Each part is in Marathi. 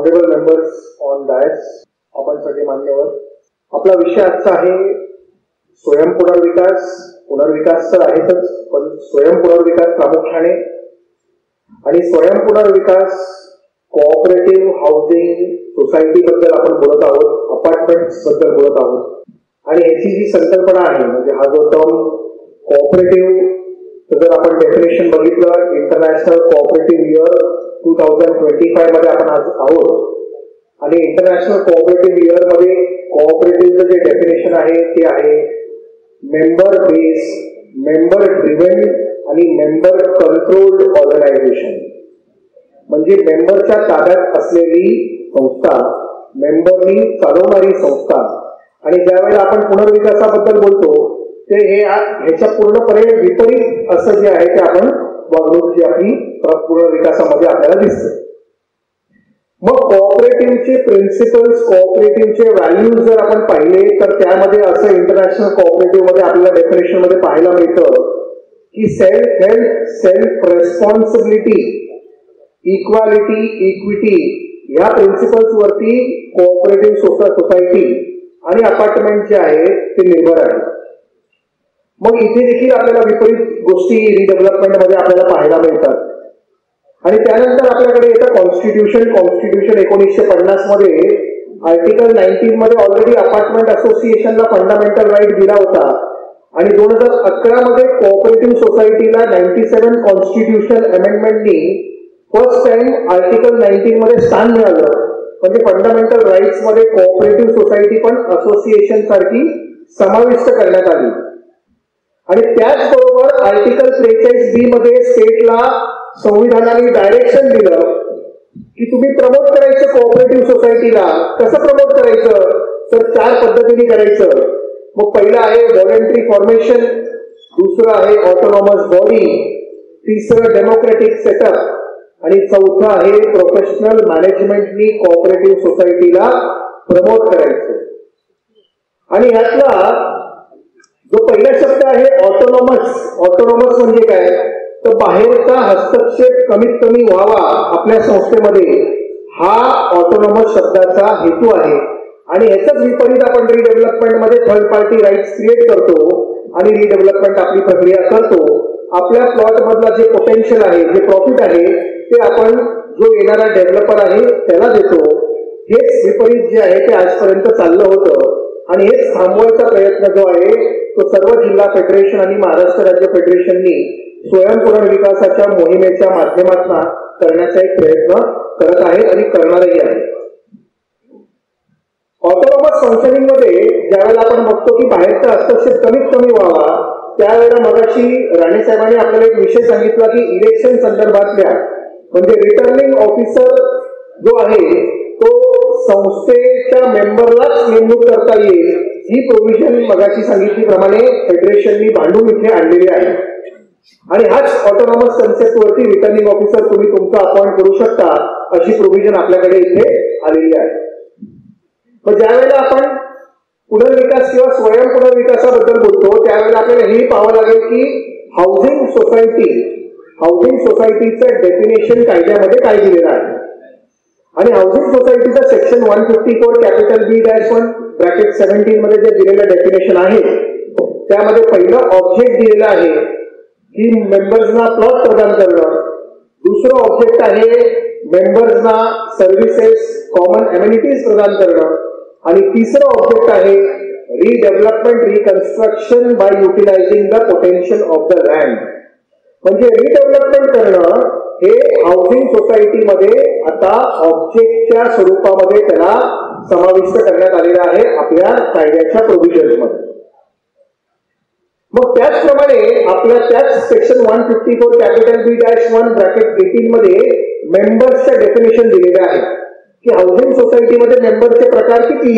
ऑनरेबल मेंबर्स ऑन डायस, आपण सगळे मान्यवर. आपला विषय आजचा आहे स्वयंपुनर्विकास. पुनर्विकास तर आहेतच, पण स्वयंपुनर्विकास प्रामुख्याने. आणि स्वयंपुनर्विकास कोऑपरेटिव्ह हाऊसिंग सोसायटी बद्दल आपण बोलत आहोत, अपार्टमेंट्स बद्दल बोलत आहोत. आणि याची जी संकल्पना आहे, म्हणजे हा जो टर्म कोऑपरेटिव्ह, जर आपण डेफिनेशन बघितलं, इंटरनॅशनल कोऑपरेटिव्ह इयर 2025 मध्ये आपण आज आहोत. आणि इंटरनॅशनल कोऑपरेटिव्ह इयर मध्ये कोऑपरेटिव्हचं जे डेफिनेशन आहे ते आहे मेंबर बेस्ड, मेंबर ड्रिव्हन आणि मेंबर कंट्रोल्ड ऑर्गनायझेशन. म्हणजे मेंबरच्या ताब्यात असलेली संस्था, मेंबरनी चालवणारी संस्था. आणि ज्यावेळेला आपण पुनर्विकासाबद्दल बोलतो ते हे ह्याच्या पूर्णपणे विपरीत असं जे आहे ते आपण वागणूक जी आपली पुनर्विकासामध्ये आपल्याला दिसते. मग कोऑपरेटिव्हचे प्रिन्सिपल्स, कोऑपरेटिव्हचे व्हॅल्यूज जर आपण पाहिले तर त्यामध्ये असं इंटरनॅशनल कोऑपरेटिव्ह मध्ये आपल्याला डेफिनेशन मध्ये पाहायला मिळतं की self help, self responsibility, equality, equity या प्रिन्सिपल्स वरती कोऑपरेटिव्ह सोसायटी आणि अपार्टमेंट जे आहे ते निर्भर आहे. मग इथे देखील आपल्याला विपरीत गोष्टी रिडेव्हलपमेंट मध्ये आपल्याला पाहायला मिळतात. आणि त्यानंतर आपल्याकडे येतं कॉन्स्टिट्यूशन. कॉन्स्टिट्यूशन 1950 मध्ये आर्टिकल 19 मध्ये ऑलरेडी अपार्टमेंट असोसिएशनला फंडामेंटल राईट दिला होता. आणि 2011 मध्ये कोऑपरेटिव्ह सोसायटीला 97 कॉन्स्टिट्यूशन अमेंडमेंटनी फर्स्ट टाइम आर्टिकल 19 मध्ये स्थान मिळालं. म्हणजे फंडामेंटल राईट्स मध्ये कोऑपरेटिव्ह सोसायटी पण असोसिएशन सारखी समाविष्ट करण्यात आली. आणि त्याचबरोबर आर्टिकल 43B मध्ये स्टेटला संविधानाने डायरेक्शन दिलं की तुम्ही प्रमोट करायचं कोऑपरेटिव्ह सोसायटीला. कसं प्रमोट करायचं तर 4 पद्धतीने करायचं. मग पहिलं आहे व्हॉलंटरी फॉर्मेशन, दुसरं आहे ऑटोनॉमस बॉडी, तिसरं डेमोक्रेटिक सेटअप आणि चौथं आहे प्रोफेशनल मॅनेजमेंटनी कोऑपरेटिव्ह सोसायटीला प्रमोट करायचं. आणि ह्यातला जो पहिला शब्द आहे ऑटोनॉमस. ऑटोनॉमस म्हणजे काय तर बाहेरचा हस्तक्षेप कमीत कमी व्हावा आपल्या संस्थेमध्ये, हा ऑटोनॉमस शब्दाचा हेतू आहे. आणि ह्याचाच विपरीत आपण रिडेव्हलपमेंट मध्ये थर्ड पार्टी राईट्स क्रिएट करतो आणि रिडेव्हलपमेंट आपली प्रक्रिया करतो. आपल्या प्लॉट मधला जे पोटेन्शियल आहे, जे प्रॉफिट आहे ते आपण जो येणारा डेव्हलपर आहे त्याला देतो. हेच विपरीत जे आहे ते आजपर्यंत चाललं होतं. आणि हेच थांबवायचा प्रयत्न जो आहे तो सर्व जिल्हा फेडरेशन आणि महाराष्ट्र राज्य फेडरेशननी स्वयंपुनर्विकासाच्या मोहिमेच्या माध्यमातून करण्याचा एक प्रयत्न करत आहे आणि करणारही आहे. ऑटोनॉमस फंक्शनिंग मध्ये ज्यावेळेला आपण बघतो की बाहेरचा हस्तक्षेप कमीत कमी व्हावा, त्यावेळेला मगाशी राणे साहेबांनी आपल्याला एक विषय सांगितला की इलेक्शन संदर्भातल्या, म्हणजे रिटर्निंग ऑफिसर जो आहे तो संस्थेच्या मेंबरलाच नेमणूक करता येईल, ही प्रोव्हिजन मगाशी सांगितल्याप्रमाणे फेडरेशननी भांडून इथे आणलेली आहे. आणि हाच ऑटोनॉमस कन्सेप्ट वरती रिटर्निंग ऑफिसर तुम्ही तुमचा अपॉइंट करू शकता, अशी प्रोव्हिजन आपल्याकडे इथे आलेली आहे. मग ज्यावेळेला आपण पुनर्विकास किंवा स्वयं पुनर्विकासाबद्दल बोलतो त्यावेळेला आपल्याला हे पाहावं लागेल की हाऊसिंग सोसायटीचं डेफिनेशन कायद्यामध्ये काय दिलेलं आहे. आणि हाऊसिंग सोसायटीचं सेक्शन 154 कॅपिटल B-1 ब्रॅकेट 17 मध्ये जे दिलेलं डेफिनेशन आहे त्यामध्ये पहिलं ऑब्जेक्ट दिलेलं आहे की मेंबर्सना प्लॉट प्रदान करणं. दुसरं ऑब्जेक्ट आहे मेंबर्सना सर्व्हिसेस, कॉमन अमेनिटीज प्रदान करणं. आणि तिसरं ऑब्जेक्ट आहे redevelopment, reconstruction by utilising the potential of the land. म्हणजे रिडेव्हलपमेंट करणं हे हाऊसिंग सोसायटीमध्ये आता ऑब्जेक्टच्या स्वरूपामध्ये त्याला समाविष्ट करण्यात आलेलं आहे आपल्या कायद्याच्या प्रोव्हिजन्समध्ये. मग त्याचप्रमाणे आपल्या त्याच सेक्शन 154 कॅपिटल B-1 ब्रॅकेट 18 मध्ये मेंबर्सच्या डेफिनेशन दिलेले आहे की हाऊसिंग सोसायटीमध्ये मेंबरचे प्रकार किती,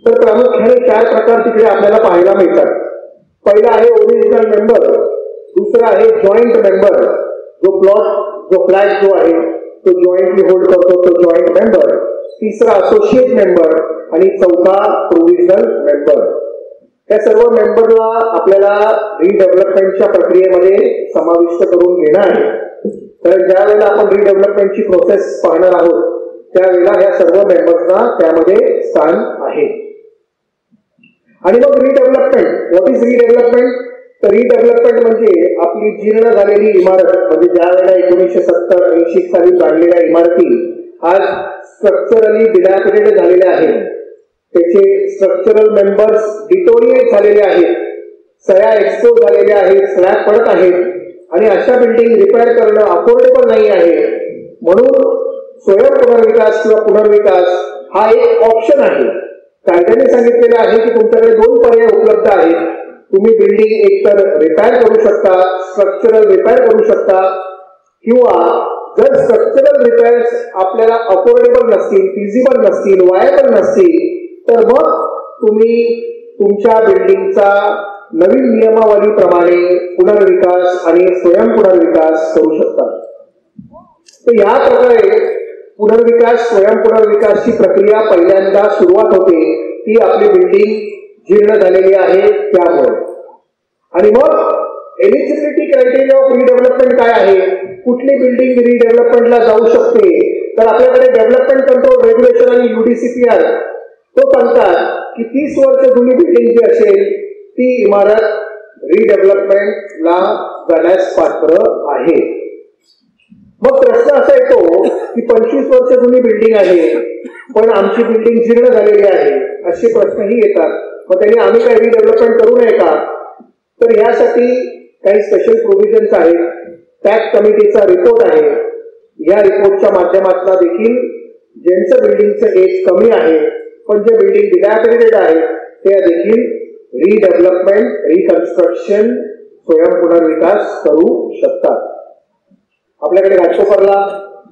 तर प्रामुख्याने 4 प्रकार तिकडे आपल्याला पाहायला मिळतात. पहिला आहे ओरिजिनल मेंबर, दुसरा आहे जॉईंट मेंबर, जो फ्लॅट जो आहे तो जॉईंटली होल्ड करतो तो जॉईंट मेंबर, तिसरा असोसिएट मेंबर आणि चौथा प्रोव्हिजनल मेंबर. या सर्व मेंबरला आपल्याला रिडेव्हलपमेंटच्या प्रक्रियेमध्ये समाविष्ट करून घेणं आहे. तर ज्या वेळेला आपण रिडेव्हलपमेंटची प्रोसेस पाहणार आहोत त्यावेळेला या सर्व मेंबर्सना त्यामध्ये स्थान आहे. आणि मग रिडेव्हलपमेंट. What is redevelopment? तर रिडेव्हलपमेंट म्हणजे आपली जीर्ण झालेली इमारत, म्हणजे ज्या वेळेला 1970-80 साली बांधलेल्या इमारती आज स्ट्रक्चरली डिलॅपिडेटेड झालेल्या आहेत, त्याचे स्ट्रक्चरल मेंबर्स डिटोरिएट झालेले आहेत, सया एक्सपोज झालेल्या आहेत, स्लॅब पडत आहेत आणि अशा बिल्डिंग रिपेअर करणं अफोर्डेबल नाही आहे. म्हणून स्वयं पुनर्विकास किंवा पुनर्विकास हा एक ऑप्शन आहे. कायद्याने सांगितलेलं आहे की तुमच्याकडे 2 पर्याय उपलब्ध आहेत. तुम्ही बिल्डिंग एकतर रिपेअर करू शकता, स्ट्रक्चरल रिपेअर करू शकता, किंवा जर स्ट्रक्चरल रिपेअर्स आपल्याला अफोर्डेबल नसतील, फिजिबल नसतील, वायबल नसतील, तर मग तुम्ही तुमच्या बिल्डिंगचा नवीन नियमावलीप्रमाणे पुनर्विकास आणि स्वयं पुनर्विकास करू शकता. तर या प्रकारे पुनर्विकास स्वयं पुनर्विकासची प्रक्रिया पहिल्यांदा सुरुवात होते. ती आपली बिल्डिंग जीर्ण झालेली आहे त्यामुळे. आणि मग एलिजिबिलिटी क्रायटेरिया ऑफ रिडेव्हलपमेंट काय आहे? कुठली बिल्डिंग रिडेव्हलपमेंटला जाऊ शकते? तर आपल्याकडे डेव्हलपमेंट कंट्रोल रेग्युलेशन आणि UDCPR तो सांगतात की 30 वर्ष जुनी बिल्डिंग जी असेल ती इमारत रिडेव्हलपमेंटला जाण्यास पात्र आहे. मग प्रश्न असा येतो की 25 वर्ष जुनी बिल्डिंग आहे पण आमची बिल्डिंग जीर्ण झालेली आहे, असे प्रश्नही येतात. मग त्यांनी आम्ही काही रिडेव्हलपमेंट करू नये का? तर यासाठी काही स्पेशल प्रोव्हिजन्स आहेत. टॅक्स कमिटीचा रिपोर्ट आहे. या रिपोर्टच्या माध्यमातून देखील ज्यांचं बिल्डिंगचं एज कमी आहे पण जे बिल्डिंग डिलॅपिडेटेड आहे त्या देखील रिडेव्हलपमेंट, रिकन्स्ट्रक्शन, स्वयं पुनर्विकास करू शकतात. आपल्याकडे घाटकोपरला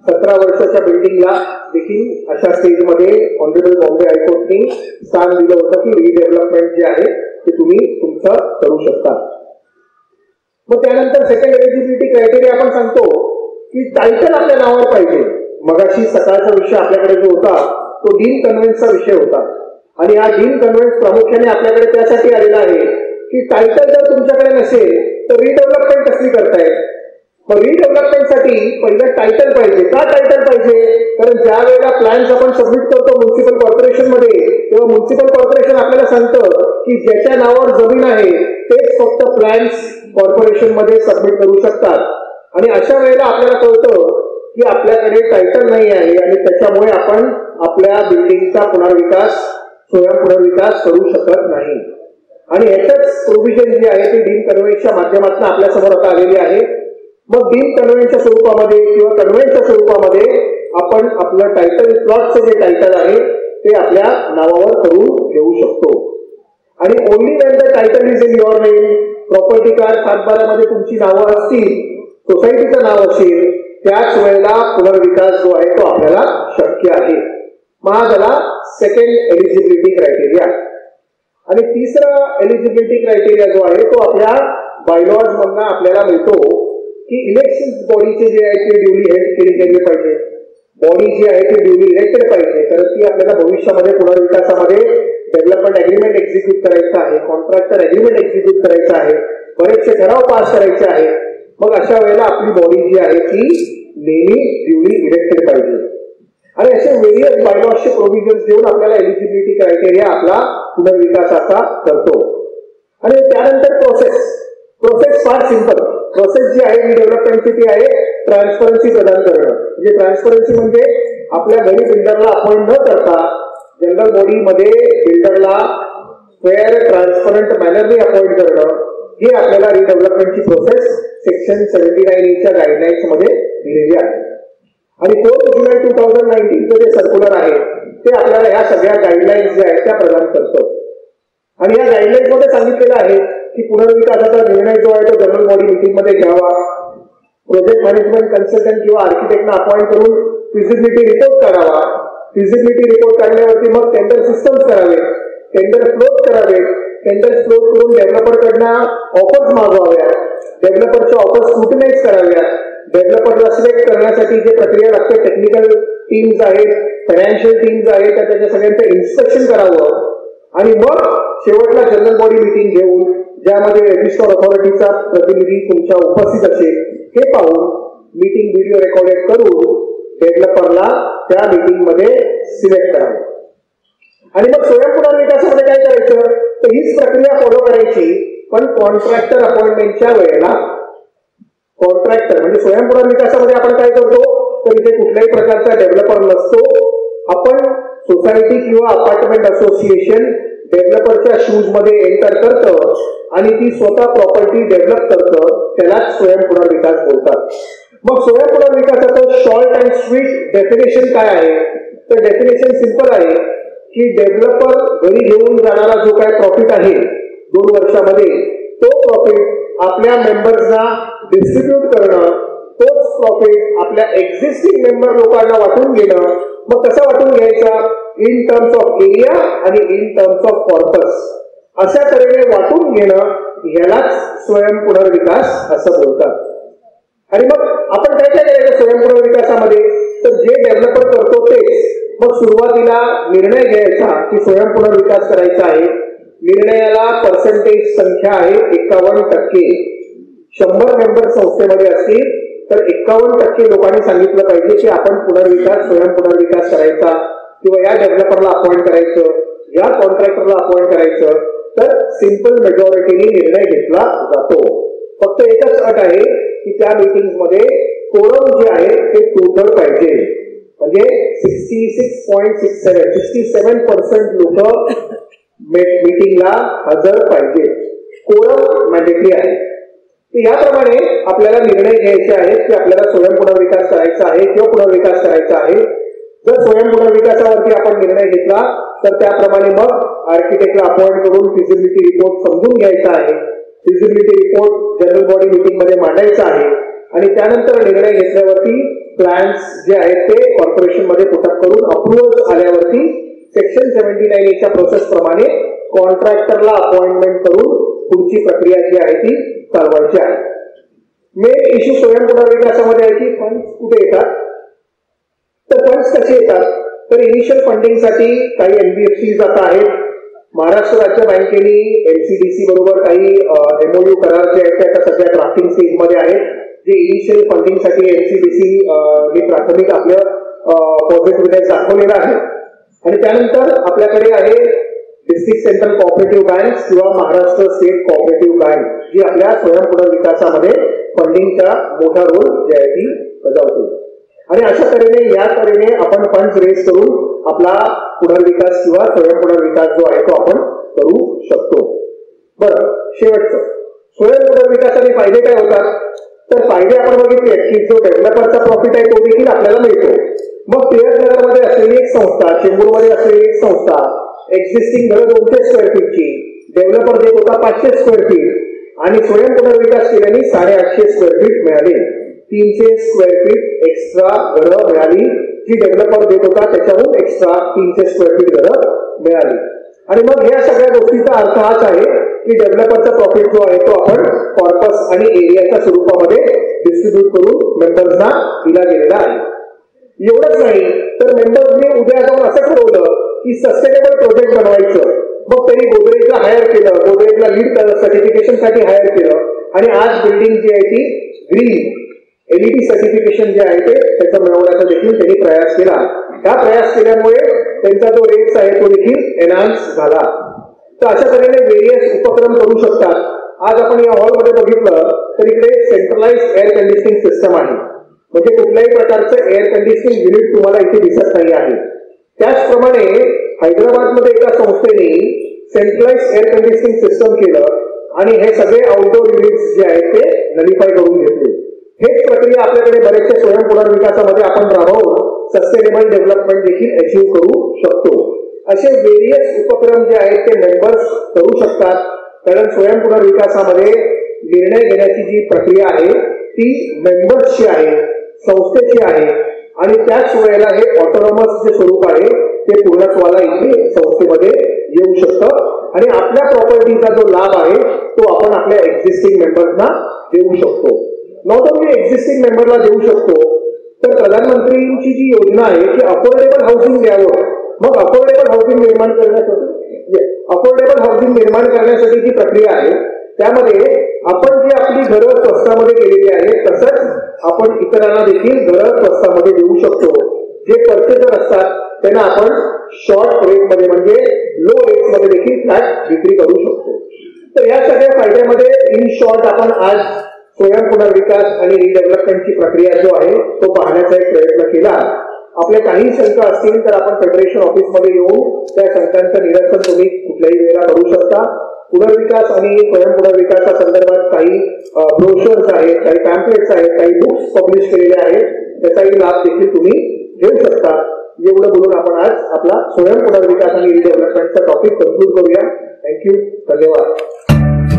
17 वर्षाच्या बिल्डिंगला देखील अशा स्टेजमध्ये ऑनरेबल बॉम्बे हायकोर्टनी स्थान दिलं होतं की रिडेव्हलपमेंट जे आहे ते तुम्ही तुमचं करू शकता. मग त्यानंतर सेकंड एलिजिबिलिटी क्रायटेरिया आपण सांगतो की टायटल आपल्या नावावर पाहिजे. मगाशी सकाळचा विषय आपल्याकडे जो होता तो डीन कन्व्हेन्सचा विषय होता आणि हा डीन कन्व्हेन्स प्रामुख्याने आपल्याकडे त्यासाठी आलेला आहे की टायटल जर तुमच्याकडे नसेल तर रिडेव्हलपमेंट कसली करताय? मग रिडेव्हलपमेंटसाठी पहिलं टायटल पाहिजे. का टायटल पाहिजे? कारण ज्या वेळेला प्लॅन्स आपण सबमिट करतो म्युन्सिपल कॉर्पोरेशन मध्ये तेव्हा म्युन्सिपल कॉर्पोरेशन आपल्याला सांगतं की ज्याच्या नावावर जमीन आहे तेच फक्त प्लॅन्स कॉर्पोरेशन मध्ये सबमिट करू शकतात. आणि अशा वेळेला आपल्याला कळतं की आपल्याकडे टायटल नाही आहे आणि त्याच्यामुळे आपण आपल्या बिल्डिंगचा पुनर्विकास, स्वयं पुनर्विकास करू शकत नाही. आणि ह्याच्याच प्रोव्हिजन जी आहे ती डीन कन्व्हेन्सच्या माध्यमातून आपल्या समोर आता आलेली आहे. मग डीन कन्व्हेन्सच्या स्वरूपामध्ये किंवा कन्व्हेन्सच्या स्वरूपामध्ये आपण आपलं टायटल, प्लॉटचं जे टायटल आहे ते आपल्या नावावर करून घेऊ शकतो. आणि only Wien the title is in your name, property card 7/12 तुमची नावं असतील, सोसायटीचं नाव असेल, त्याच वेळेला पुनर्विकास जो आहे तो आपल्याला शक्य आहे. मग हा झाला सेकंड एलिजिबिलिटी क्रायटेरिया. आणि तिसरा एलिजिबिलिटी क्रायटेरिया जो आहे तो आपल्या बायलॉज मधून आपल्याला मिळतो की इलेक्शन बॉडीचे जे आहे ते ड्युली हेल्ड केली गेली पाहिजे. बॉडी जी आहे ती ड्युली इलेक्टेड पाहिजे, तर ती आपल्याला भविष्यामध्ये पुनर्विकासामध्ये डेव्हलपमेंट अग्रीमेंट एक्झिक्यूट करायचं आहे, कॉन्ट्रॅक्टर अग्रीमेंट एक्झिक्यूट करायचं आहे, बरेचसे ठराव पास करायचे आहेत. मग अशा वेळेला आपली बॉडी जी आहे ती नेहमी ड्युली इलेक्टेड पाहिजे. आणि असे व्हेरियस बायलॉजचे प्रोव्हिजन्स देऊन आपल्याला एलिजिबिलिटी क्रायटेरिया आपला पुनर्विकासाचा करतो. आणि त्यानंतर प्रोसेस फार सिंपल. प्रोसेस जी आहे रिडेव्हलपमेंटची ती आहे ट्रान्सपरन्सी प्रदान करणं. म्हणजे ट्रान्सपरन्सी म्हणजे आपल्या घरी बिल्डरला अपॉइंट न करता जनरल बॉडीमध्ये बिल्डरला फेअर, ट्रान्सपरंट मॅनरने अपॉइंट करणं, हे आपल्याला रिडेव्हलपमेंटची प्रोसेस सेक्शन 79E च्या गाईडलाईन्स मध्ये दिलेली आहे. आणि 4 जुलै 2019 जे सर्क्युलर आहे ते आपल्याला ह्या सगळ्या गाईडलाईन्स ज्या आहेत त्या प्रदान करतं. आणि या गाईडलाईन्स मध्ये सांगितलेलं आहे की पुनर्विकासाचा निर्णय जो आहे तो जनरल बॉडी मीटिंग मध्ये घ्यावा, प्रोजेक्ट मॅनेजमेंट कन्सल्टंट किंवा आर्किटेक्टना अपॉइंट करून फिजिबिलिटी रिपोर्ट करावा. फिजिबिलिटी रिपोर्ट काढल्यावरती मग टेंडर सिस्टम्स करावे, टेंडर क्लोज करावे, टेंडर क्लोज करून डेव्हलपरकडनं ऑफर्स मागवाव्या, डेव्हलपरच्या ऑफर्स स्क्रुटिनाइज कराव्या, डेव्हलपरला सिलेक्ट करण्यासाठी जे प्रक्रिया लागते, टेक्निकल टीम्स आहेत, फायनान्शियल टीम्स आहेत, त्याच्या सगळ्यांचं इन्स्पेक्शन करावं. आणि मग शेवटला जनरल बॉडी मीटिंग घेऊन ज्यामध्ये रजिस्टर अथॉरिटीचा प्रतिनिधी तुमच्या उपस्थित असेल हे पाहून मीटिंग व्हिडिओ रेकॉर्डेड करून डेव्हलपरला त्या मीटिंग मध्ये सिलेक्ट करावं. आणि मग स्वयंपुनर्विकासामध्ये काय करायचं, तर हीच प्रक्रिया फॉलो करायची, पण कॉन्ट्रॅक्टर अपॉइंटमेंटच्या वेळेला. कॉन्ट्रॅक्टर म्हणजे स्वयंपुनर्विकासामध्ये आपण काय करतो, तर इथे कुठल्याही प्रकारचा डेव्हलपर नसतो. आपण सोसायटी किंवा अपार्टमेंट असोसिएशन डेव्हलपरच्या शूज मध्ये एंटर करतं आणि ती स्वतः प्रॉपर्टी डेव्हलप करतं, त्यालाच स्वयंपुनर्विकास बोलतात. मग स्वयंपुनर्विकासाचं शॉर्ट अँड स्वीट डेफिनेशन काय आहे, तर डेफिनेशन सिंपल आहे की डेव्हलपर घरी घेऊन जाणारा जो काय प्रॉफिट आहे 2 वर्षामध्ये, तो प्रॉफिट आपल्या मेंबर्सना डिस्ट्रीब्यूट करणं, तोच प्रॉफिट आपल्या एक्झिस्टिंग मेंबर लोकांना वाटून घेणं. मग कसा वाटून घ्यायचा, इन टर्म्स ऑफ एरिया आणि इन टर्म्स ऑफ कॉर्पस, अशा तऱ्हेने वाटून घेणं, ह्यालाच स्वयंपुनर्विकास असं बोलतात. आणि मग आपण काय काय करायचं स्वयंपुनर्विकासामध्ये, तर जे डेव्हलपर करतो तेच. मग सुरुवातीला निर्णय घ्यायचा की स्वयंपुनर्विकास करायचा आहे. निर्णयाला पर्सेंटेज संख्या आहे 51%. 100 मेंबर संस्थेमध्ये असतील तर 51% लोकांनी सांगितलं पाहिजे की आपण स्वयंपुनर्विकास करायचा, किंवा या डेव्हलपरला अपॉइंट करायचं, या कॉन्ट्रॅक्टरला अपॉइंट करायचं. तर सिंपल मेजॉरिटीने निर्णय घेतला जातो. फक्त एकच अट आहे की त्या मीटिंग मध्ये कोरम जे आहे ते टोटल पाहिजे, म्हणजे 67% लोक मीटिंगला हजर पाहिजे. कोरम मॅन्डेटरी आहे. याप्रमाणे आपल्याला निर्णय घ्यायचे आहेत की आपल्याला स्वयंपुनर्विकास करायचा आहे किंवा पुनर्विकास करायचा आहे. जर स्वयंपुनर्विकासावरती आपण निर्णय घेतला तर त्याप्रमाणे मग आर्किटेक्टला अपॉइंट करून फिजिबिलिटी रिपोर्ट समजून घ्यायचा आहे. Feasibility report general body meeting मध्ये मांडायचा आहे आणि त्यानंतर निर्णय घेतल्यावरती प्लॅन्स जे आहेत ते कॉर्पोरेशन मध्ये पुटअप करून अप्रुव्हल आल्यावरती सेक्शन 79A च्या प्रोसेस प्रमाणे कॉन्ट्रॅक्टरला अपॉइंटमेंट करून पुढची प्रक्रिया जी आहे ती चालवायची आहे. मेन इश्यू स्वयंपुनर्विकासामध्ये आहे की फंड्स कुठे येतात. तर फंड्स कसे येतात, तर इनिशियल फंडिंगसाठी काही एनबीएफसी आता आहेत. महाराष्ट्र राज्य बँकेने एलसीडीसी बरोबर काही एमओयू करार जे आहेत ते आता सध्या ड्राफ्टिंग स्टेज मध्ये आहेत. जे इनिशियल फंडिंगसाठी एलसीडीसी ने प्राथमिक आपलं पॉझिटिव्हनेस दाखवलेला आहे. आणि त्यानंतर आपल्याकडे आहे डिस्ट्रिक्ट सेंट्रल कोऑपरेटिव्ह बँक किंवा महाराष्ट्र स्टेट कोऑपरेटिव्ह बँक, जी आपल्या स्वयंपुनर्विकासामध्ये फंडिंगचा मोठा रोल जे आहे ती बजावते. आणि अशा तऱ्हेने या तऱ्हेने आपण फंड्स रेज करून आपला पुनर्विकास किंवा स्वयंपुनर्विकास जो आहे तो आपण करू शकतो. बरं, शेवटचं स्वयंपुनर्विकासाने फायदे काय होतात, तर फायदे आपण बघितले की जो डेव्हलपरचा प्रॉफिट आहे तो देखील आपल्याला मिळतो. मग टिळकनगरमध्ये असलेली एक संस्था, चेंबूरमध्ये असलेली एक संस्था एक्झिस्टिंग घरं 200 स्क्वेअर फीटची, डेव्हलपर देत होता 500 स्क्वेअर फीट आणि स्वयंपुनर्विकास केल्याने 850 स्क्वेअर फीट मिळाले. 300 स्क्वेअर फीट एक्स्ट्रा घरं मिळाली, जी डेव्हलपर देत होता त्याच्याहून एक्स्ट्रा 300 स्क्वेअर फीट घरं मिळाली. आणि मग या सगळ्या गोष्टीचा अर्थ हाच आहे की डेव्हलपरचा प्रॉफिट जो आहे तो आपण कॉर्पस आणि एरियाच्या स्वरूपामध्ये डिस्ट्रीब्यूट करून मेंबर्सना दिला गेलेला आहे. एवढंच नाही तर मेंबर्सने उद्या जाऊन असं ठरवलं की सस्टेनेबल प्रोजेक्ट बनवायचं. मग त्यांनी गोदरेजला हायर केलं, गोदरेजला लीड सर्टिफिकेशनसाठी हायर केलं आणि आज बिल्डिंग जी आहे ती ग्रीन एलईडी सर्टिफिकेशन जे आहे ते त्याचा मिळवण्याचा देखील त्यांनी प्रयास केला. हा प्रयास केल्यामुळे त्यांचा जो रेट्स आहे तो देखील एनहान्स झाला. तर अशा तऱ्हेने वेरियस उपक्रम करू शकतात. आज आपण या हॉलमध्ये बघितलं तर इकडे सेंट्रलाइज एअर कंडिशनिंग सिस्टम आहे, म्हणजे कुठल्याही प्रकारचं एअर कंडिशनिंग युनिट तुम्हाला इथे दिसत नाही आहे. त्याचप्रमाणे हैदराबादमध्ये एका संस्थेने सेंट्रलाइज एअर कंडिशनिंग सिस्टम केलं आणि हे सगळे आउटडोर युनिट्स जे आहेत ते नलिफाय करून घेतले. हेच प्रक्रिया आपल्याकडे बरेचशा स्वयंपुनर्विकासामध्ये आपण राबवून सस्टेनेबल डेव्हलपमेंट देखील अचीव्ह करू शकतो. असे वेरियस उपक्रम जे आहेत ते मेंबर्स करू शकतात, कारण स्वयंपुनर्विकासामध्ये निर्णय घेण्याची जी प्रक्रिया आहे ती मेंबर्सची आहे, संस्थेची आहे आणि त्याच वेळेला हे ऑटोनॉमस जे स्वरूप आहे ते पूर्णत्वाला इथे संस्थेमध्ये येऊ शकतं आणि आपल्या प्रॉपर्टीचा जो लाभ आहे तो आपण आपल्या एक्झिस्टिंग मेंबर्सना देऊ शकतो. नॉट ओनली एक्झिस्टिंग मेंबरला देऊ शकतो, तर प्रधानमंत्रींची जी योजना आहे की अफोर्डेबल हाऊसिंग द्यावं. मग अफोर्डेबल हाऊसिंग निर्माण करण्यासाठी जी प्रक्रिया आहे त्यामध्ये आपण जी आपली घरं स्वस्तामध्ये केलेली आहेत तसंच आपण इतरांना देखील गरज स्वस्तामध्ये देऊ शकतो. जे पर्चेसर असतात त्यांना आपण शॉर्ट रेटमध्ये म्हणजे लो रेटमध्ये देखील फ्लॅट विक्री करू शकतो. तर या सगळ्या फायद्यामध्ये इन शॉर्ट आपण आज स्वयंपुनर्विकास आणि रिडेव्हलपमेंटची प्रक्रिया जो आहे तो पाहण्याचा एक प्रयत्न केला. आपल्या काही शंका असतील तर आपण फेडरेशन ऑफिसमध्ये येऊन त्या शंकांचं निरसन तुम्ही कुठल्याही वेळेला करू शकता. पुनर्विकास आणि स्वयंपुनर्विकासा संदर्भात काही ब्रोशर्स आहेत, काही पॅम्पलेट्स आहेत, काही बुक्स पब्लिश केलेले आहेत, त्याचाही लाभ देखील तुम्ही घेऊ शकता. एवढं बोलून आपण आज आपला स्वयंपुनर्विकास आणि रिडेव्हलपमेंटचा टॉपिक कन्क्लूड करूया. थँक्यू. धन्यवाद.